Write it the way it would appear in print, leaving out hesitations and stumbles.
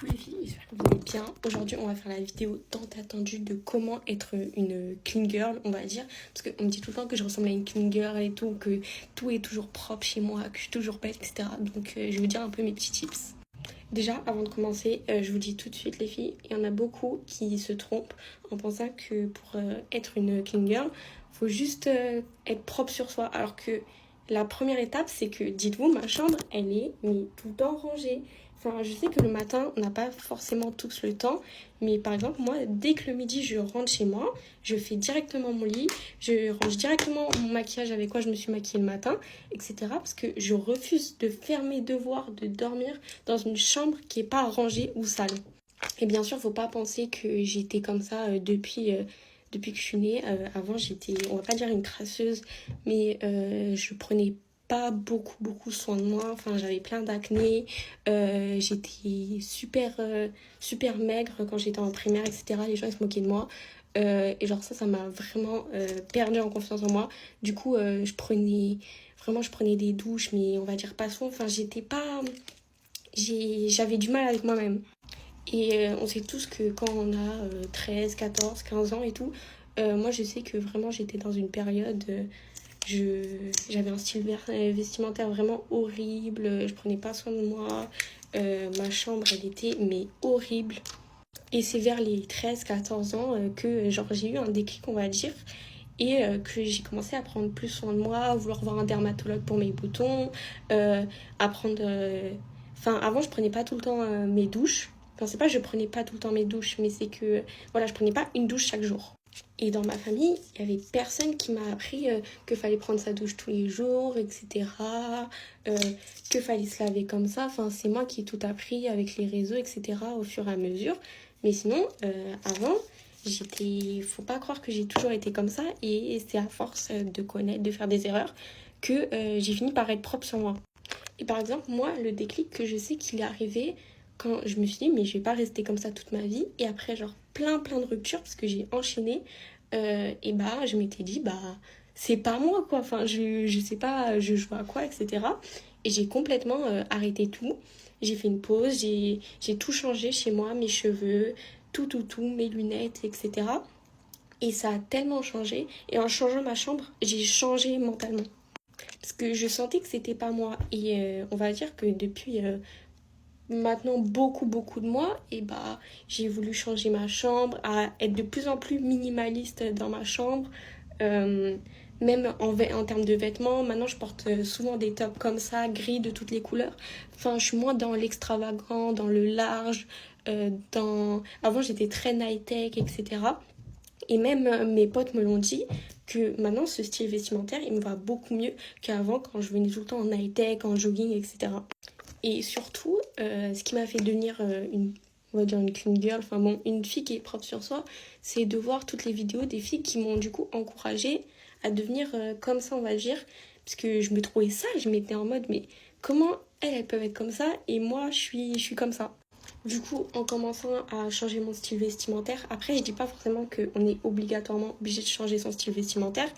Coucou les filles, j'espère que vous allez bien. Aujourd'hui, on va faire la vidéo tant attendue de comment être une clean girl, on va dire. Parce qu'on me dit tout le temps que je ressemble à une clean girl et tout, que tout est toujours propre chez moi, que je suis toujours belle, etc. Donc, je vais vous dire un peu mes petits tips. Déjà, avant de commencer, je vous dis tout de suite les filles, il y en a beaucoup qui se trompent en pensant que pour être une clean girl, il faut juste être propre sur soi. Alors que la première étape, c'est que, dites-vous, ma chambre, elle est mais, tout le temps rangée. Enfin, je sais que le matin, on n'a pas forcément tous le temps, mais par exemple, moi, dès que le midi, je rentre chez moi, je fais directement mon lit, je range directement mon maquillage avec quoi je me suis maquillée le matin, etc. Parce que je refuse de faire mes devoirs, de dormir dans une chambre qui n'est pas rangée ou sale. Et bien sûr, faut pas penser que j'étais comme ça depuis que je suis née. Avant, j'étais, on va pas dire une crasseuse, mais je prenais pas beaucoup soin de moi. Enfin, j'avais plein d'acné. J'étais super maigre quand j'étais en primaire, etc. Les gens, ils se moquaient de moi. Et genre ça m'a vraiment perdu en confiance en moi. Du coup, je prenais des douches, mais on va dire pas soin. Enfin, j'avais du mal avec moi-même. Et on sait tous que quand on a 13, 14, 15 ans et tout, moi je sais que vraiment j'étais dans une période, j'avais un style vestimentaire vraiment horrible, je prenais pas soin de moi, ma chambre elle était mais horrible. Et c'est vers les 13, 14 ans que genre j'ai eu un déclic on va dire. Et que j'ai commencé à prendre plus soin de moi, à vouloir voir un dermatologue pour mes boutons, à prendre... Enfin, avant, je prenais pas tout le temps mes douches. Enfin, c'est pas que je prenais pas tout le temps mes douches, mais c'est que, voilà, je prenais pas une douche chaque jour. Et dans ma famille, il y avait personne qui m'a appris que fallait prendre sa douche tous les jours, etc. Que fallait se laver comme ça. Enfin, c'est moi qui ai tout appris avec les réseaux, etc. au fur et à mesure. Mais sinon, avant... Faut pas croire que j'ai toujours été comme ça et c'est à force de connaître, de faire des erreurs que j'ai fini par être propre sur moi. Et par exemple, moi, le déclic que je sais qu'il est arrivé quand je me suis dit mais je vais pas rester comme ça toute ma vie et après genre plein de ruptures parce que j'ai enchaîné et bah je m'étais dit bah c'est pas moi quoi, enfin je sais pas, je joue à quoi etc. Et j'ai complètement arrêté tout. J'ai fait une pause, j'ai tout changé chez moi, mes cheveux, tout, mes lunettes, etc. Et ça a tellement changé. Et en changeant ma chambre, j'ai changé mentalement. Parce que je sentais que c'était pas moi. Et on va dire que depuis maintenant beaucoup de mois, et bah j'ai voulu changer ma chambre, à être de plus en plus minimaliste dans ma chambre. Euh, Même en termes de vêtements, maintenant je porte souvent des tops comme ça, gris de toutes les couleurs. Enfin, je suis moins dans l'extravagant, dans le large. Avant, j'étais très high-tech, etc. Et même mes potes me l'ont dit que maintenant, ce style vestimentaire, il me va beaucoup mieux qu'avant quand je venais tout le temps en high-tech, en jogging, etc. Et surtout, ce qui m'a fait devenir on va dire une clean girl, enfin bon, une fille qui est propre sur soi, c'est de voir toutes les vidéos des filles qui m'ont du coup encouragée à devenir comme ça, on va dire. Parce que je me trouvais sale, je m'étais en mode, mais comment elles peuvent être comme ça et moi, je suis comme ça. Du coup, en commençant à changer mon style vestimentaire, après, je dis pas forcément qu'on est obligatoirement obligé de changer son style vestimentaire,